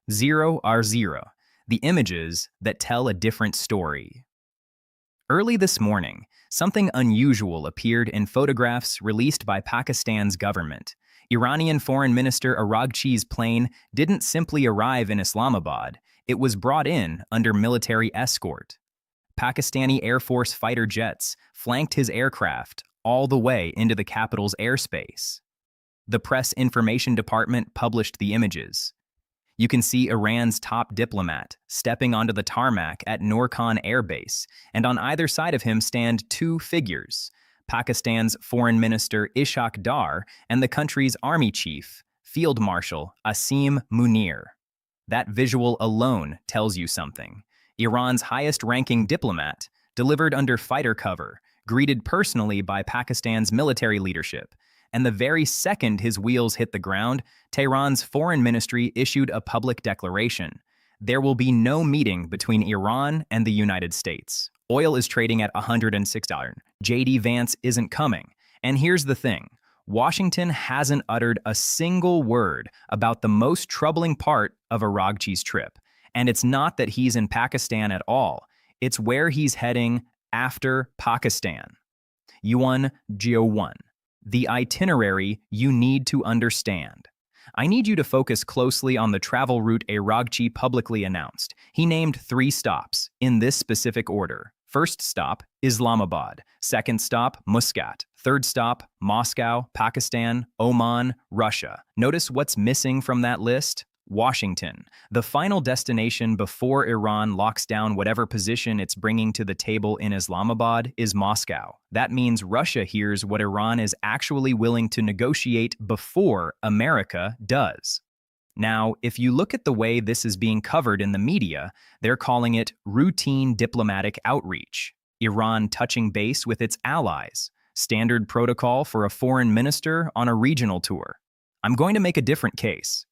Zero are zero, the images that tell a different story. Early this morning, something unusual appeared in photographs released by Pakistan's government. Iranian Foreign Minister Araghchi's plane didn't simply arrive in Islamabad, it was brought in under military escort. Pakistani Air Force fighter jets flanked his aircraft all the way into the capital's airspace. The Press Information Department published the images. You can see Iran's top diplomat stepping onto the tarmac at Noor-Khan Air Base, and on either side of him stand two figures, Pakistan's Foreign Minister Ishaq Dar and the country's army chief, Field Marshal Asim Munir. That visual alone tells you something. Iran's highest-ranking diplomat, delivered under fighter cover, greeted personally by Pakistan's military leadership, and the very second his wheels hit the ground, Tehran's foreign ministry issued a public declaration. There will be no meeting between Iran and the United States. Oil is trading at $106. J.D. Vance isn't coming. And here's the thing. Washington hasn't uttered a single word about the most troubling part of Araghchi's trip. And it's not that he's in Pakistan at all. It's where he's heading after Pakistan. Yuan Geo 1. The itinerary you need to understand. I need you to focus closely on the travel route Araghchi publicly announced. He named 3 stops, in this specific order. First stop, Islamabad. Second stop, Muscat. Third stop, Moscow, Pakistan, Oman, Russia. Notice what's missing from that list? Washington. The final destination before Iran locks down whatever position it's bringing to the table in Islamabad is Moscow. That means Russia hears what Iran is actually willing to negotiate before America does. Now, if you look at the way this is being covered in the media, they're calling it routine diplomatic outreach. Iran touching base with its allies. Standard protocol for a foreign minister on a regional tour. I'm going to make a different case.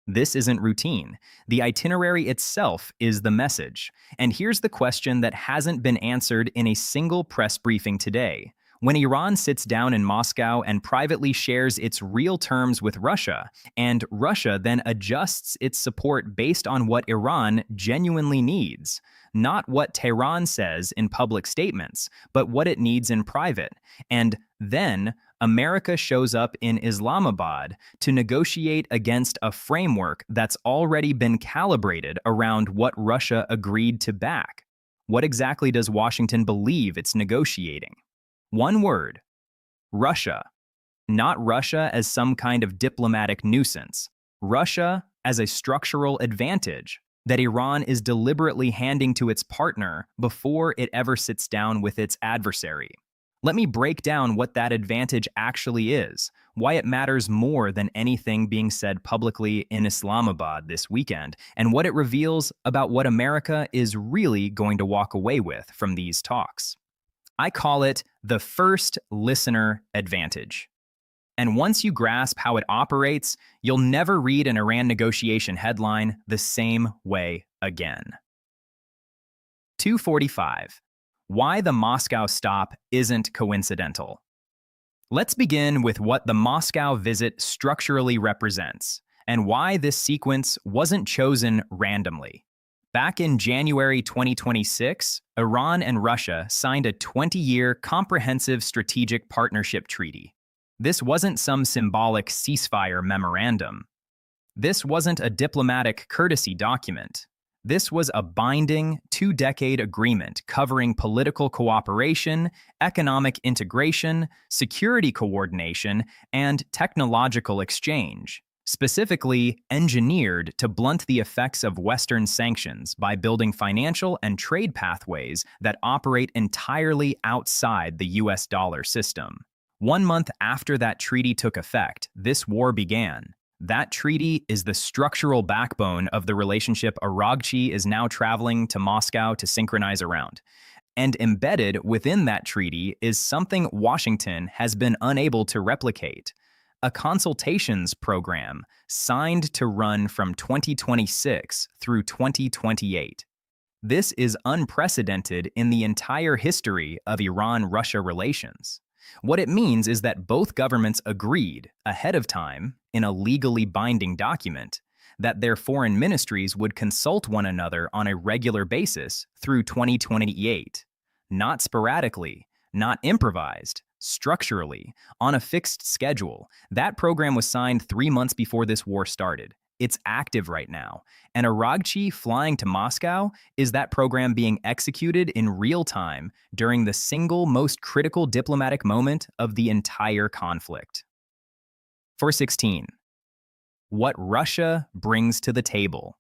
This isn't routine. The itinerary itself is the message. And here's the question that hasn't been answered in a single press briefing today. When Iran sits down in Moscow and privately shares its real terms with Russia, and Russia then adjusts its support based on what Iran genuinely needs, not what Tehran says in public statements, but what it needs in private, and then America shows up in Islamabad to negotiate against a framework that's already been calibrated around what Russia agreed to back. What exactly does Washington believe it's negotiating? One word: Russia. Not Russia as some kind of diplomatic nuisance. Russia as a structural advantage that Iran is deliberately handing to its partner before it ever sits down with its adversary. Let me break down what that advantage actually is, why it matters more than anything being said publicly in Islamabad this weekend, and what it reveals about what America is really going to walk away with from these talks. I call it the first listener advantage. And once you grasp how it operates, you'll never read an Iran negotiation headline the same way again. 245. Why the Moscow stop isn't coincidental. Let's begin with what the Moscow visit structurally represents, and why this sequence wasn't chosen randomly. Back in January 2026, Iran and Russia signed a 20-year comprehensive strategic partnership treaty. This wasn't some symbolic ceasefire memorandum. This wasn't a diplomatic courtesy document. This was a binding 2-decade agreement covering political cooperation, economic integration, security coordination, and technological exchange, specifically engineered to blunt the effects of Western sanctions by building financial and trade pathways that operate entirely outside the US dollar system. 1 month after that treaty took effect, this war began. That treaty is the structural backbone of the relationship Araghchi is now traveling to Moscow to synchronize around. And embedded within that treaty is something Washington has been unable to replicate: a consultations program signed to run from 2026 through 2028. This is unprecedented in the entire history of Iran-Russia relations. What it means is that both governments agreed, ahead of time, in a legally binding document, that their foreign ministries would consult one another on a regular basis through 2028. Not sporadically, not improvised, structurally, on a fixed schedule. That program was signed 3 months before this war started. It's active right now. And Aragchi flying to Moscow is that program being executed in real time during the single most critical diplomatic moment of the entire conflict. 416. What Russia brings to the table.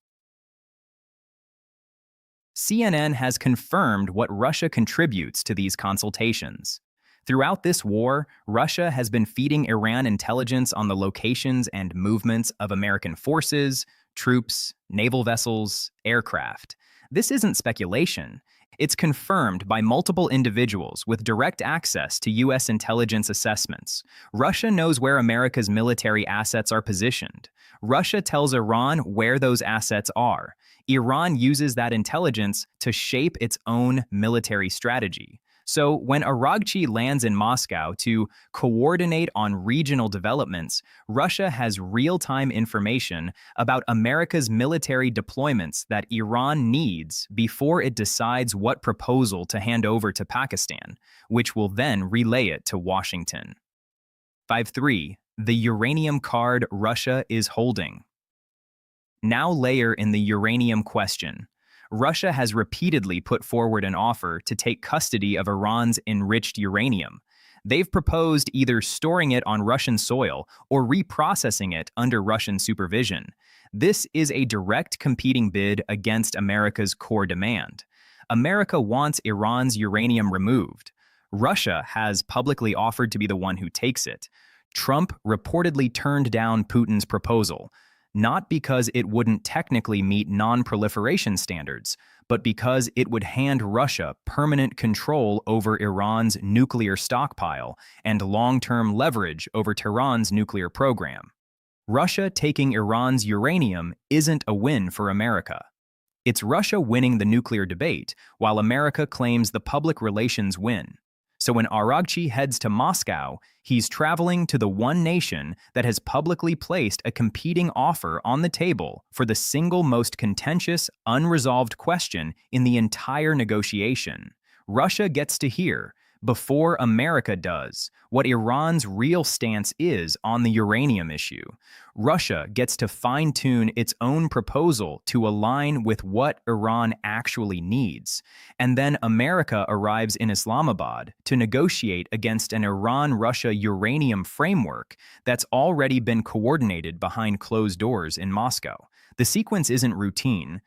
CNN has confirmed what Russia contributes to these consultations. Throughout this war, Russia has been feeding Iran intelligence on the locations and movements of American forces, troops, naval vessels, aircraft. This isn't speculation. It's confirmed by multiple individuals with direct access to U.S. intelligence assessments. Russia knows where America's military assets are positioned. Russia tells Iran where those assets are. Iran uses that intelligence to shape its own military strategy. So when Aragchi lands in Moscow to coordinate on regional developments, Russia has real-time information about America's military deployments that Iran needs before it decides what proposal to hand over to Pakistan, which will then relay it to Washington. 5.3. The uranium card Russia is holding. Now layer in the uranium question. Russia has repeatedly put forward an offer to take custody of Iran's enriched uranium. They've proposed either storing it on Russian soil or reprocessing it under Russian supervision. This is a direct competing bid against America's core demand. America wants Iran's uranium removed. Russia has publicly offered to be the one who takes it. Trump reportedly turned down Putin's proposal, not because it wouldn't technically meet non-proliferation standards, but because it would hand Russia permanent control over Iran's nuclear stockpile and long-term leverage over Tehran's nuclear program. Russia taking Iran's uranium isn't a win for America. It's Russia winning the nuclear debate, while America claims the public relations win. So when Aragchi heads to Moscow, he's traveling to the one nation that has publicly placed a competing offer on the table for the single most contentious, unresolved question in the entire negotiation. Russia gets to hear, before America does, what Iran's real stance is on the uranium issue. Russia gets to fine-tune its own proposal to align with what Iran actually needs. And then America arrives in Islamabad to negotiate against an Iran-Russia uranium framework that's already been coordinated behind closed doors in Moscow. The sequence isn't routine.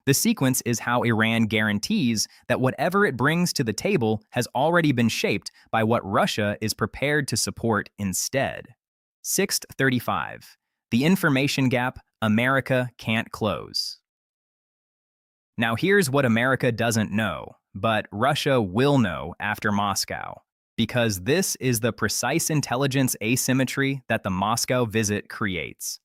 The sequence is how Iran guarantees that whatever it brings to the table has already been shaped by what Russia is prepared to support instead. 635. The information gap America can't close. Now here's what America doesn't know, but Russia will know after Moscow, because this is the precise intelligence asymmetry that the Moscow visit creates.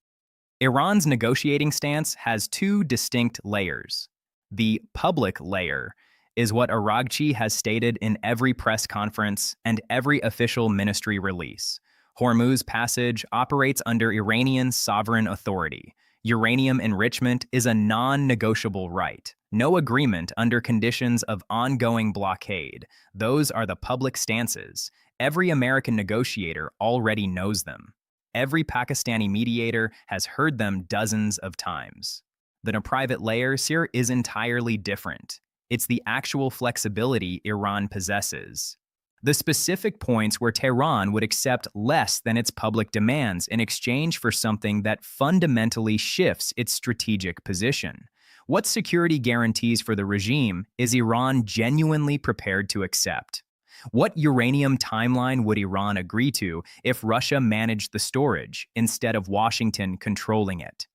Iran's negotiating stance has two distinct layers. The public layer is what Aragchi has stated in every press conference and every official ministry release. Hormuz Passage operates under Iranian sovereign authority. Uranium enrichment is a non-negotiable right. No agreement under conditions of ongoing blockade. Those are the public stances. Every American negotiator already knows them. Every Pakistani mediator has heard them dozens of times. The private layer here is entirely different. It's the actual flexibility Iran possesses. The specific points where Tehran would accept less than its public demands in exchange for something that fundamentally shifts its strategic position. What security guarantees for the regime is Iran genuinely prepared to accept? What uranium timeline would Iran agree to if Russia managed the storage instead of Washington controlling it?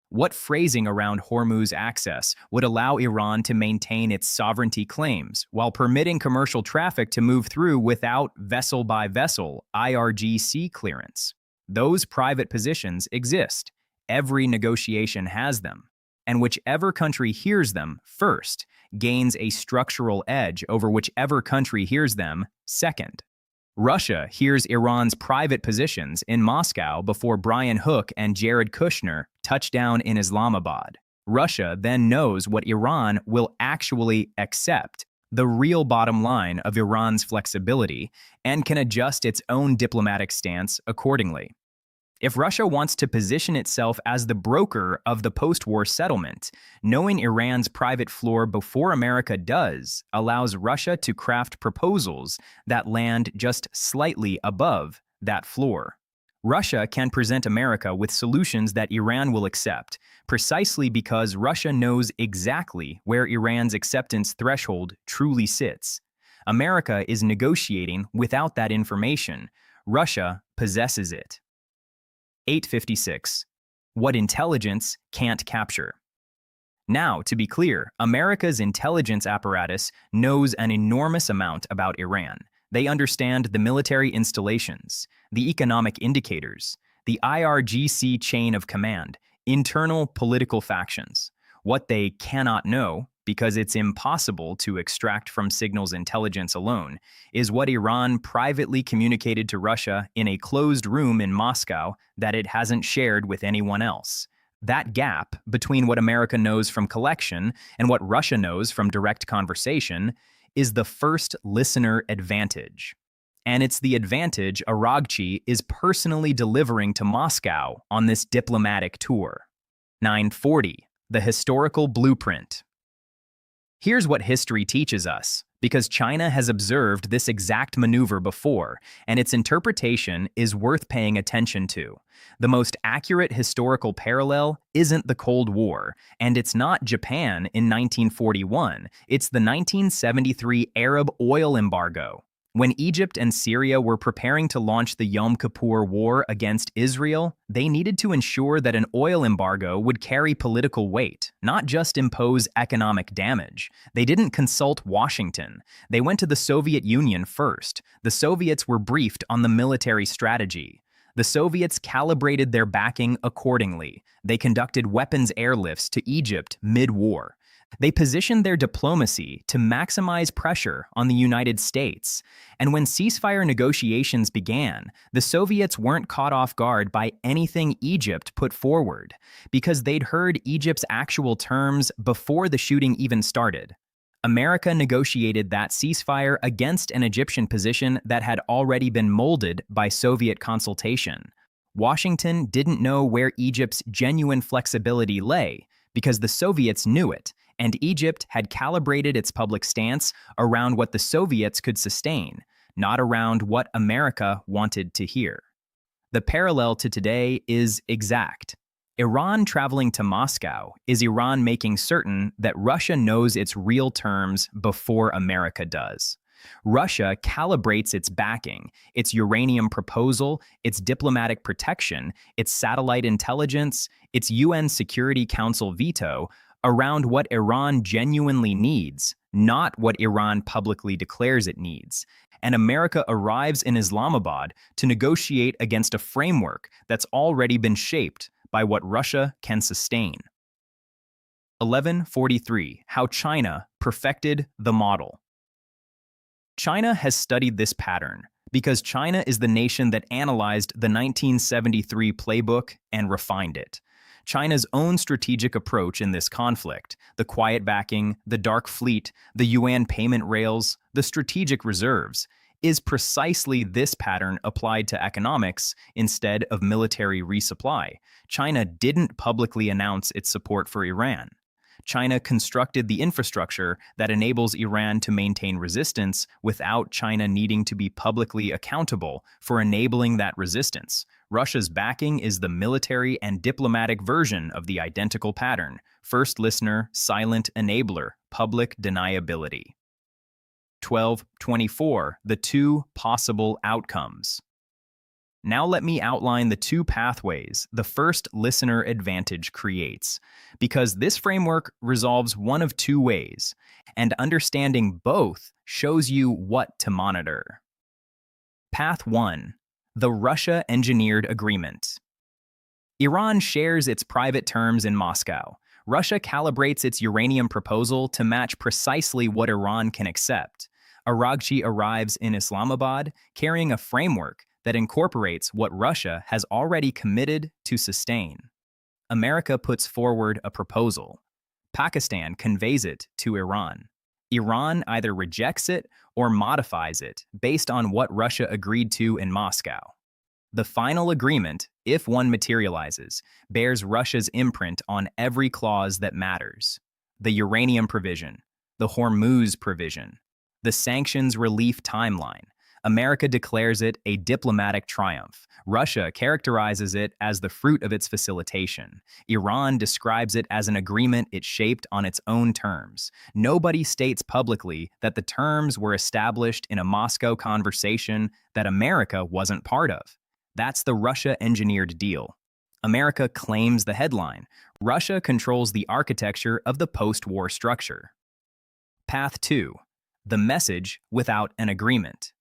What phrasing around Hormuz access would allow Iran to maintain its sovereignty claims while permitting commercial traffic to move through without vessel-by-vessel IRGC clearance? Those private positions exist. Every negotiation has them. And whichever country hears them first gains a structural edge over whichever country hears them second. Russia hears Iran's private positions in Moscow before Brian Hook and Jared Kushner touchdown in Islamabad. Russia then knows what Iran will actually accept, the real bottom line of Iran's flexibility, and can adjust its own diplomatic stance accordingly. If Russia wants to position itself as the broker of the post-war settlement, knowing Iran's private floor before America does allows Russia to craft proposals that land just slightly above that floor. Russia can present America with solutions that Iran will accept, precisely because Russia knows exactly where Iran's acceptance threshold truly sits. America is negotiating without that information. Russia possesses it. 856. What intelligence can't capture. Now, to be clear, America's intelligence apparatus knows an enormous amount about Iran. They understand the military installations, the economic indicators, the IRGC chain of command, internal political factions. What they cannot know, because it's impossible to extract from signals intelligence alone, is what Iran privately communicated to Russia in a closed room in Moscow that it hasn't shared with anyone else. That gap between what America knows from collection and what Russia knows from direct conversation is the first listener advantage. And it's the advantage Aragchi is personally delivering to Moscow on this diplomatic tour. 940. The historical blueprint. Here's what history teaches us, because China has observed this exact maneuver before, and its interpretation is worth paying attention to. The most accurate historical parallel isn't the Cold War, and it's not Japan in 1941, it's the 1973 Arab oil embargo. When Egypt and Syria were preparing to launch the Yom Kippur War against Israel, they needed to ensure that an oil embargo would carry political weight, not just impose economic damage. They didn't consult Washington. They went to the Soviet Union first. The Soviets were briefed on the military strategy. The Soviets calibrated their backing accordingly. They conducted weapons airlifts to Egypt mid-war. They positioned their diplomacy to maximize pressure on the United States. And when ceasefire negotiations began, the Soviets weren't caught off guard by anything Egypt put forward, because they'd heard Egypt's actual terms before the shooting even started. America negotiated that ceasefire against an Egyptian position that had already been molded by Soviet consultation. Washington didn't know where Egypt's genuine flexibility lay, because the Soviets knew it, and Egypt had calibrated its public stance around what the Soviets could sustain, not around what America wanted to hear. The parallel to today is exact. Iran traveling to Moscow is Iran making certain that Russia knows its real terms before America does. Russia calibrates its backing, its uranium proposal, its diplomatic protection, its satellite intelligence, its UN Security Council veto around what Iran genuinely needs, not what Iran publicly declares it needs. And America arrives in Islamabad to negotiate against a framework that's already been shaped by what Russia can sustain. 1143. How China perfected the model. China has studied this pattern because China is the nation that analyzed the 1973 playbook and refined it. China's own strategic approach in this conflict, the quiet backing, the dark fleet, the yuan payment rails, the strategic reserves, is precisely this pattern applied to economics instead of military resupply. China didn't publicly announce its support for Iran. China constructed the infrastructure that enables Iran to maintain resistance without China needing to be publicly accountable for enabling that resistance. Russia's backing is the military and diplomatic version of the identical pattern: first listener, silent enabler, public deniability. 1224. The two possible outcomes. Now let me outline the two pathways the first listener advantage creates, because this framework resolves one of two ways, and understanding both shows you what to monitor. Path 1. The Russia-engineered agreement. Iran shares its private terms in Moscow. Russia calibrates its uranium proposal to match precisely what Iran can accept. Aragchi arrives in Islamabad carrying a framework that incorporates what Russia has already committed to sustain. America puts forward a proposal. Pakistan conveys it to Iran. Iran either rejects it or modifies it based on what Russia agreed to in Moscow. The final agreement, if one materializes, bears Russia's imprint on every clause that matters. The uranium provision, the Hormuz provision, the sanctions relief timeline. America declares it a diplomatic triumph. Russia characterizes it as the fruit of its facilitation. Iran describes it as an agreement it shaped on its own terms. Nobody states publicly that the terms were established in a Moscow conversation that America wasn't part of. That's the Russia-engineered deal. America claims the headline. Russia controls the architecture of the post-war structure. Path 2. The message without an agreement.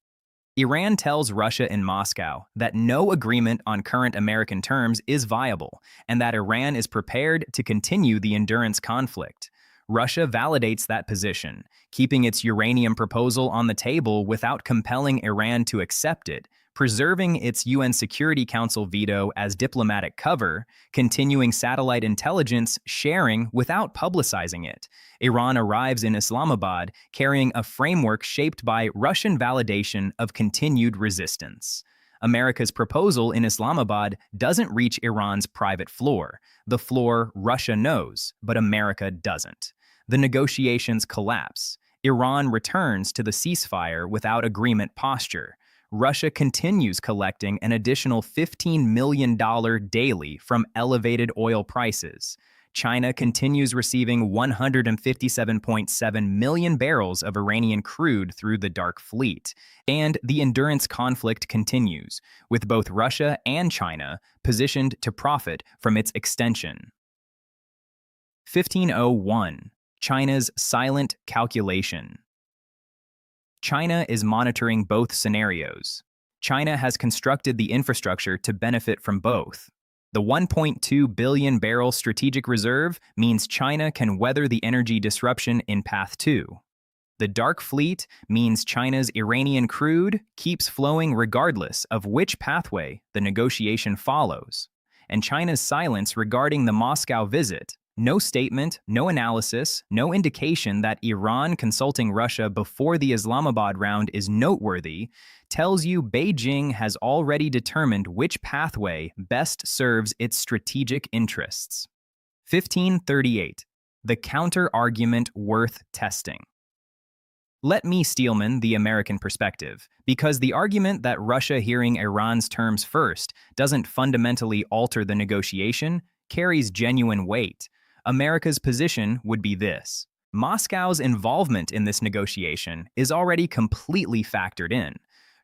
Iran tells Russia in Moscow that no agreement on current American terms is viable and that Iran is prepared to continue the endurance conflict. Russia validates that position, keeping its uranium proposal on the table without compelling Iran to accept it, preserving its UN Security Council veto as diplomatic cover, continuing satellite intelligence sharing without publicizing it. Iran arrives in Islamabad carrying a framework shaped by Russian validation of continued resistance. America's proposal in Islamabad doesn't reach Iran's private floor. The floor Russia knows, but America doesn't. The negotiations collapse. Iran returns to the ceasefire without agreement posture. Russia continues collecting an additional $15 million daily from elevated oil prices. China continues receiving 157.7 million barrels of Iranian crude through the Dark Fleet. And the endurance conflict continues, with both Russia and China positioned to profit from its extension. 1501. China's silent calculation. China is monitoring both scenarios. China has constructed the infrastructure to benefit from both. The 1.2 billion barrel strategic reserve means China can weather the energy disruption in Path 2. The Dark Fleet means China's Iranian crude keeps flowing regardless of which pathway the negotiation follows. And China's silence regarding the Moscow visit, no statement, no analysis, no indication that Iran consulting Russia before the Islamabad round is noteworthy, tells you Beijing has already determined which pathway best serves its strategic interests. 1538. The counter-argument worth testing. Let me steelman the American perspective, because the argument that Russia hearing Iran's terms first doesn't fundamentally alter the negotiation carries genuine weight. America's position would be this. Moscow's involvement in this negotiation is already completely factored in.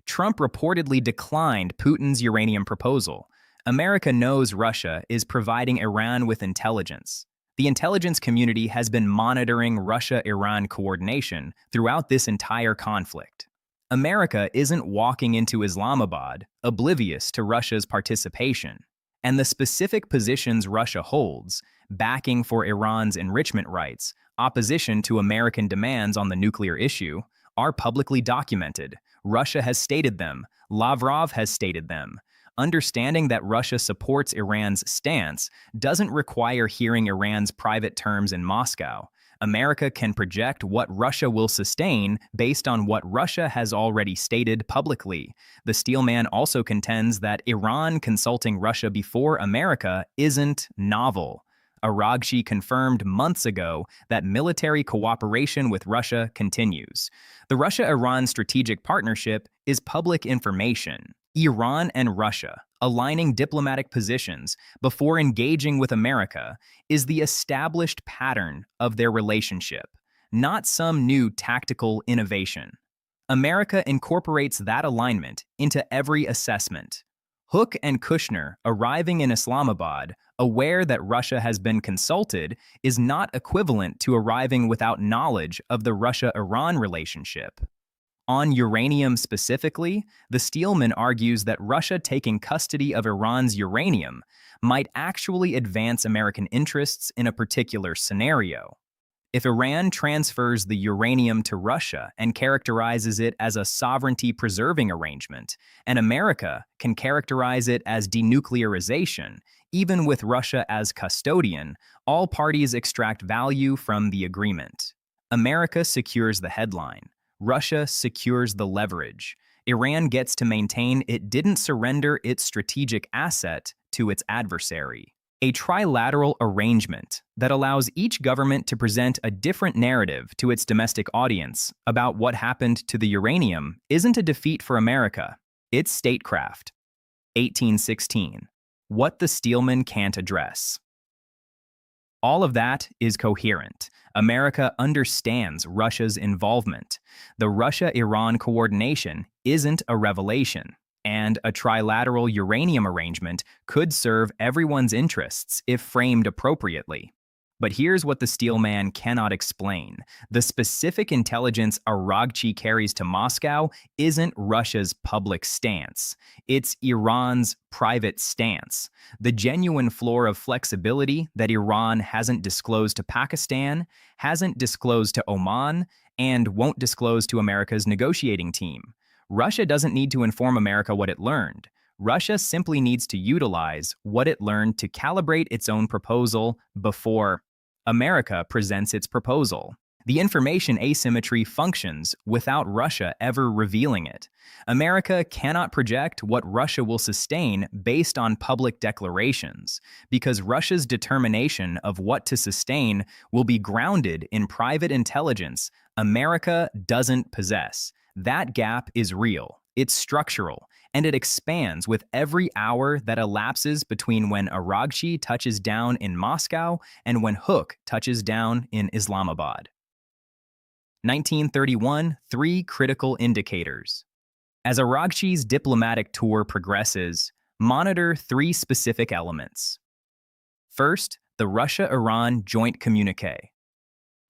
Trump reportedly declined Putin's uranium proposal. America knows Russia is providing Iran with intelligence. The intelligence community has been monitoring Russia-Iran coordination throughout this entire conflict. America isn't walking into Islamabad oblivious to Russia's participation, and the specific positions Russia holds, backing for Iran's enrichment rights, opposition to American demands on the nuclear issue, are publicly documented. Russia has stated them. Lavrov has stated them. Understanding that Russia supports Iran's stance doesn't require hearing Iran's private terms in Moscow. America can project what Russia will sustain based on what Russia has already stated publicly. The steelman also contends that Iran consulting Russia before America isn't novel. Aragshi confirmed months ago that military cooperation with Russia continues. The Russia-Iran strategic partnership is public information. Iran and Russia aligning diplomatic positions before engaging with America is the established pattern of their relationship, not some new tactical innovation. America incorporates that alignment into every assessment. Hook and Kushner arriving in Islamabad, aware that Russia has been consulted, is not equivalent to arriving without knowledge of the Russia-Iran relationship. On uranium specifically, the steelman argues that Russia taking custody of Iran's uranium might actually advance American interests in a particular scenario. If Iran transfers the uranium to Russia and characterizes it as a sovereignty-preserving arrangement, and America can characterize it as denuclearization, Even with Russia as custodian, all parties extract value from the agreement. America secures the headline. Russia secures the leverage. Iran gets to maintain it didn't surrender its strategic asset to its adversary. A trilateral arrangement that allows each government to present a different narrative to its domestic audience about what happened to the uranium isn't a defeat for America. It's statecraft. 1816. What the Steelman can't address. All of that is coherent. America understands Russia's involvement. The Russia-Iran coordination isn't a revelation, and a trilateral uranium arrangement could serve everyone's interests if framed appropriately. But here's what the Steelman cannot explain. The specific intelligence Aragchi carries to Moscow isn't Russia's public stance. It's Iran's private stance. The genuine floor of flexibility that Iran hasn't disclosed to Pakistan, hasn't disclosed to Oman, and won't disclose to America's negotiating team. Russia doesn't need to inform America what it learned. Russia simply needs to utilize what it learned to calibrate its own proposal before America presents its proposal. The information asymmetry functions without Russia ever revealing it. America cannot project what Russia will sustain based on public declarations, because Russia's determination of what to sustain will be grounded in private intelligence America doesn't possess. That gap is real. It's structural, and it expands with every hour that elapses between when Aragchi touches down in Moscow and when Hook touches down in Islamabad. 1931, 3 critical indicators. As Aragchi's diplomatic tour progresses, monitor 3 specific elements. First, the Russia-Iran joint communiqué.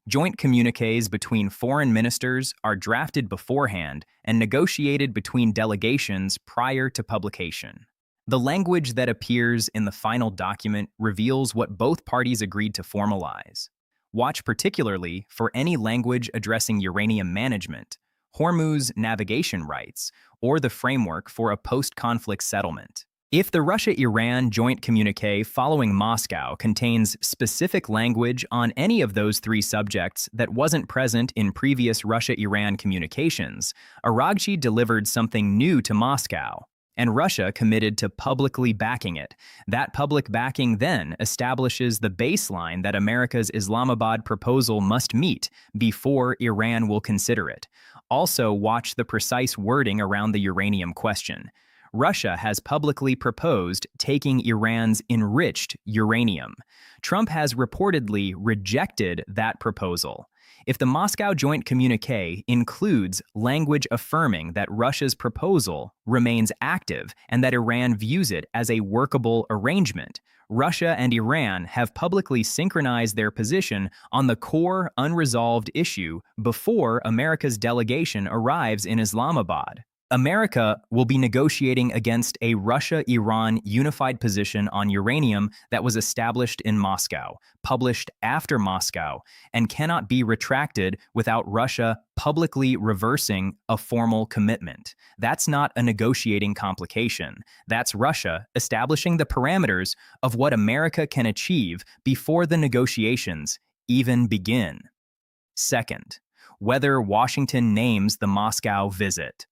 Joint communiques between foreign ministers are drafted beforehand and negotiated between delegations prior to publication. The language that appears in the final document reveals what both parties agreed to formalize. Watch particularly for any language addressing uranium management, Hormuz navigation rights, or the framework for a post-conflict settlement. If the Russia-Iran joint communiqué following Moscow contains specific language on any of those 3 subjects that wasn't present in previous Russia-Iran communications, Aragchi delivered something new to Moscow, and Russia committed to publicly backing it. That public backing then establishes the baseline that America's Islamabad proposal must meet before Iran will consider it. Also, watch the precise wording around the uranium question. Russia has publicly proposed taking Iran's enriched uranium. Trump has reportedly rejected that proposal. If the Moscow joint communiqué includes language affirming that Russia's proposal remains active and that Iran views it as a workable arrangement, Russia and Iran have publicly synchronized their position on the core unresolved issue before America's delegation arrives in Islamabad. America will be negotiating against a Russia-Iran unified position on uranium that was established in Moscow, published after Moscow, and cannot be retracted without Russia publicly reversing a formal commitment. That's not a negotiating complication. That's Russia establishing the parameters of what America can achieve before the negotiations even begin. Second, whether Washington names the Moscow visit.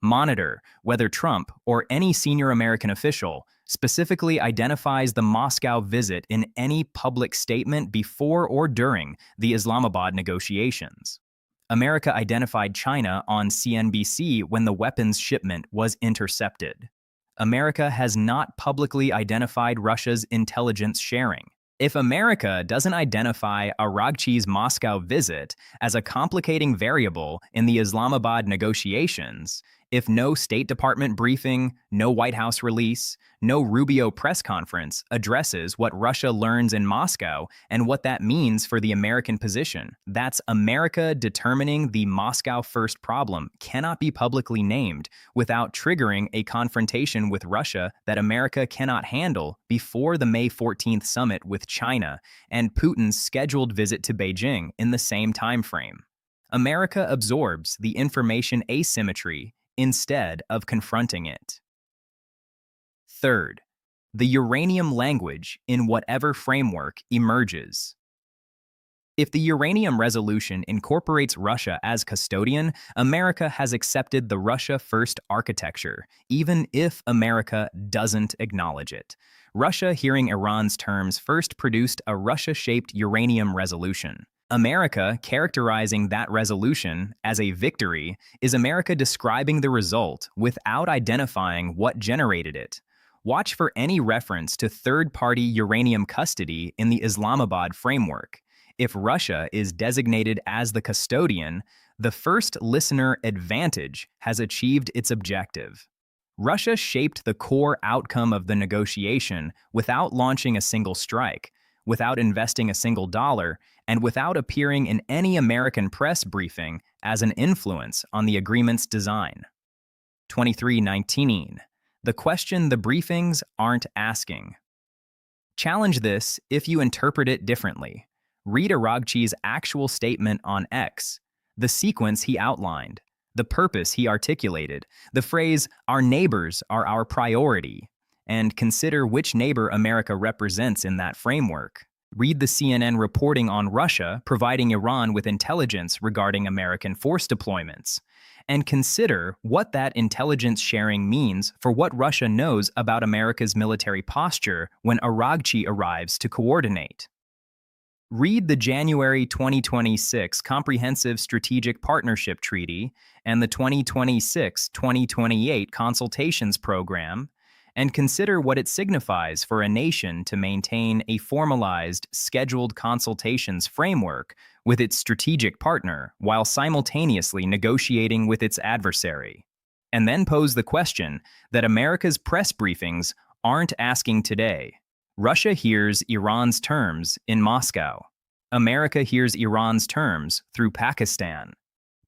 Monitor whether Trump or any senior American official specifically identifies the Moscow visit in any public statement before or during the Islamabad negotiations. America identified China on CNBC when the weapons shipment was intercepted. America has not publicly identified Russia's intelligence sharing. If America doesn't identify Aragchi's Moscow visit as a complicating variable in the Islamabad negotiations, if no State Department briefing, no White House release, no Rubio press conference addresses what Russia learns in Moscow and what that means for the American position, that's America determining the Moscow First problem cannot be publicly named without triggering a confrontation with Russia that America cannot handle before the May 14th summit with China and Putin's scheduled visit to Beijing in the same time frame. America absorbs the information asymmetry instead of confronting it. Third, The uranium language in whatever framework emerges. If the uranium resolution incorporates Russia as custodian, America has accepted the Russia First architecture, even if America doesn't acknowledge it. Russia, hearing Iran's terms, first produced a Russia-shaped uranium resolution. America, characterizing that resolution as a victory, is America describing the result without identifying what generated it. Watch for any reference to third-party uranium custody in the Islamabad framework. If Russia is designated as the custodian, the first listener advantage has achieved its objective. Russia shaped the core outcome of the negotiation without launching a single strike, without investing a single dollar, and without appearing in any American press briefing as an influence on the agreement's design. 2319. The question the briefings aren't asking. Challenge this if you interpret it differently. Read Aragchi's actual statement on X, the sequence he outlined, the purpose he articulated, the phrase, "our neighbors are our priority," and consider which neighbor America represents in that framework. Read the CNN reporting on Russia providing Iran with intelligence regarding American force deployments, and consider what that intelligence sharing means for what Russia knows about America's military posture when Aragchi arrives to coordinate. Read the January 2026 Comprehensive Strategic Partnership Treaty and the 2026-2028 Consultations Program, and consider what it signifies for a nation to maintain a formalized, scheduled consultations framework with its strategic partner while simultaneously negotiating with its adversary. And then pose the question that America's press briefings aren't asking today. Russia hears Iran's terms in Moscow. America hears Iran's terms through Pakistan.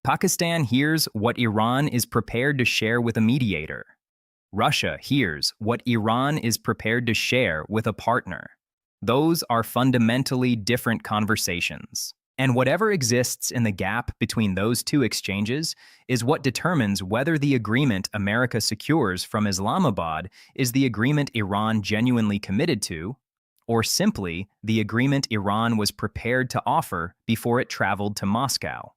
Pakistan hears what Iran is prepared to share with a mediator. Russia hears what Iran is prepared to share with a partner. Those are fundamentally different conversations. And whatever exists in the gap between those two exchanges is what determines whether the agreement America secures from Islamabad is the agreement Iran genuinely committed to, or simply the agreement Iran was prepared to offer before it traveled to Moscow.